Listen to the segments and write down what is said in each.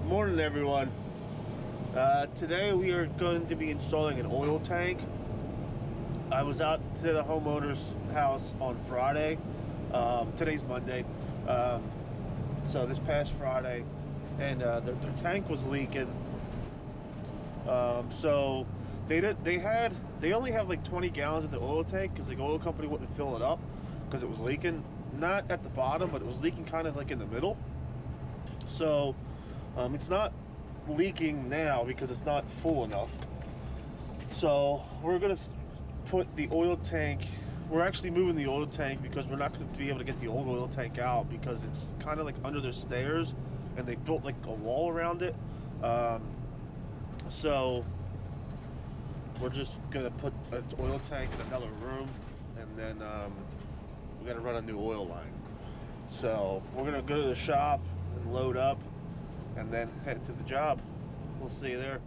Morning, everyone. Today we are going to be installing an oil tank. I was out to the homeowner's house on Friday. Today's Monday, so this past Friday, and their tank was leaking. So they only have like 20 gallons in the oil tank because the oil company wouldn't fill it up because it was leaking. Not at the bottom, but it was leaking kind of like in the middle. So it's not leaking now because it's not full enough. So we're gonna put the oil tank. We're actually moving the oil tank because we're not going to be able to get the old oil tank out because it's kind of like under the stairs, and they built like a wall around it. So we're just gonna put an oil tank in another room, and then we got to run a new oil line. So we're gonna go to the shop and load up, and then head to the job. We'll see you there.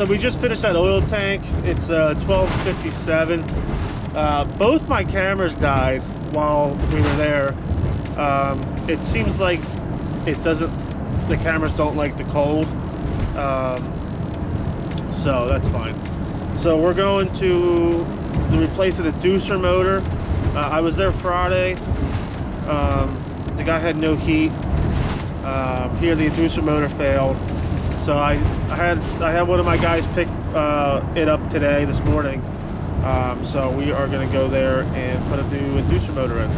so we just finished that oil tank. It's 12:57. Both my cameras died while we were there. It seems like the cameras don't like the cold. So that's fine. So we're going to replace the deucer motor. I was there Friday. The guy had no heat. Here the inducer motor failed. So I had one of my guys pick it up today, this morning. So we are going to go there and put a new inducer motor in.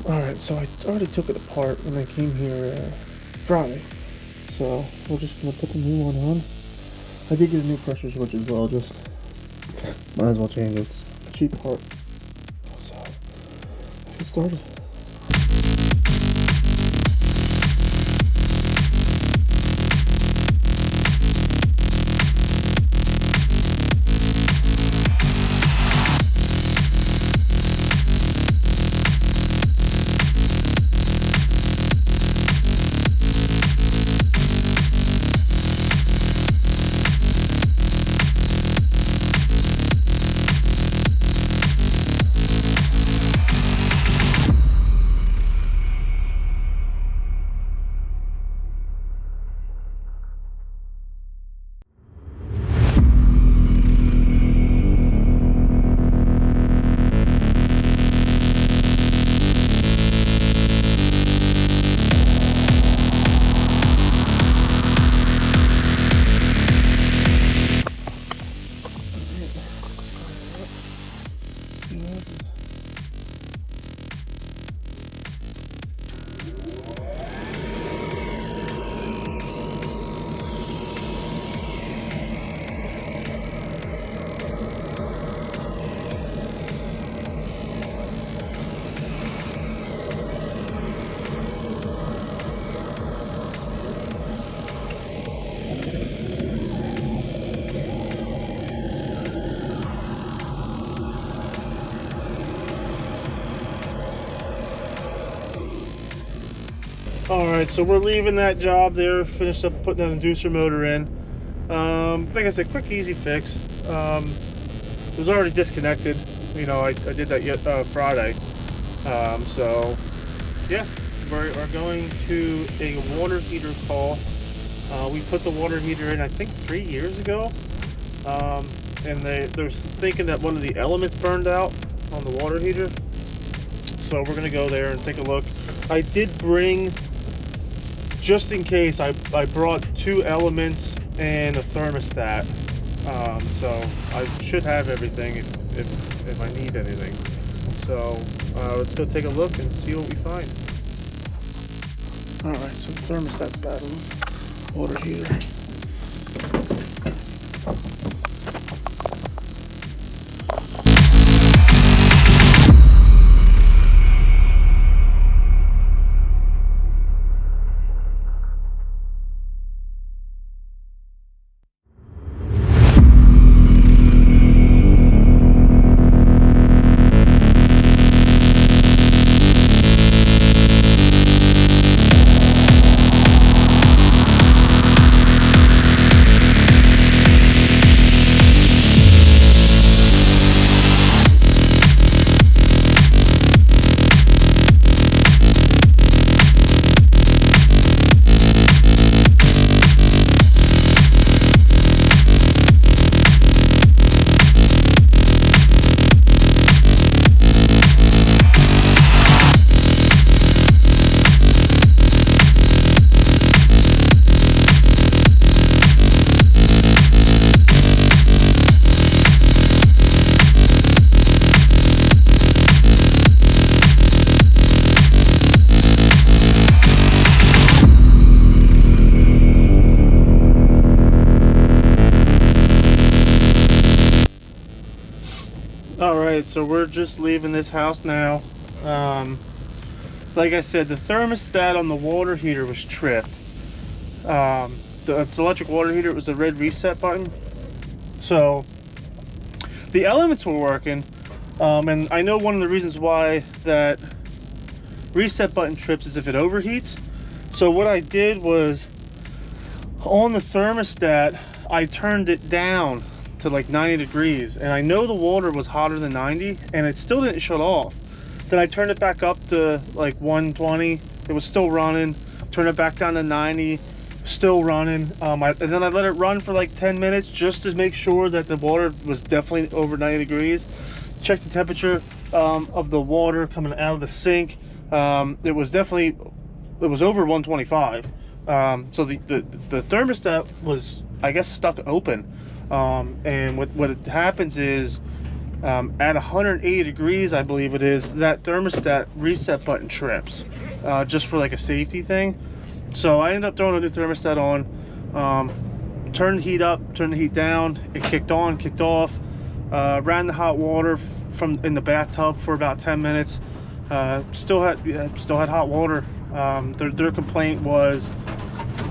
Alright, so I already took it apart when I came here Friday. So we're just going to put the new one on. I did get a new pressure switch as well, just might as well change it. It's a cheap part. So let's get started. Alright, so we're leaving that job there, finished up putting that inducer motor in. Like I said, quick, easy fix. It was already disconnected. You know, I did that Friday. So, yeah, we're going to a water heater call. We put the water heater in, I think, 3 years ago. And they're thinking that one of the elements burned out on the water heater. So we're going to go there and take a look. I did bring, just in case, I brought 2 elements and a thermostat. So I should have everything if I need anything. So let's go take a look and see what we find. Alright, so the thermostat's bad on the water heater. Alright, so we're just leaving this house now. Like I said, the thermostat on the water heater was tripped. It's electric water heater, it was a red reset button. So the elements were working, and I know one of the reasons why that reset button trips is if it overheats. So what I did was on the thermostat, I turned it down to like 90 degrees, and I know the water was hotter than 90, and it still didn't shut off. Then I turned it back up to like 120. It was still running. Turned it back down to 90, still running. And then I let it run for like 10 minutes just to make sure that the water was definitely over 90 degrees. Check the temperature of the water coming out of the sink. It was over 125. So the thermostat was, I guess, stuck open. And what happens is, at 180 degrees, I believe it is, that thermostat reset button trips, just for like a safety thing. So I ended up throwing a new thermostat on, turned the heat up, turned the heat down. It kicked on, kicked off, ran the hot water from in the bathtub for about 10 minutes. Still had hot water. Their complaint was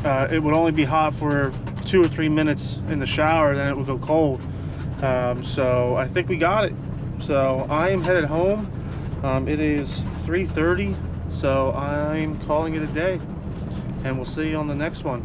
it would only be hot for 2 or 3 minutes in the shower, then it would go cold. So I think we got it. So I am headed home. It is 3:30, so I'm calling it a day, and we'll see you on the next one.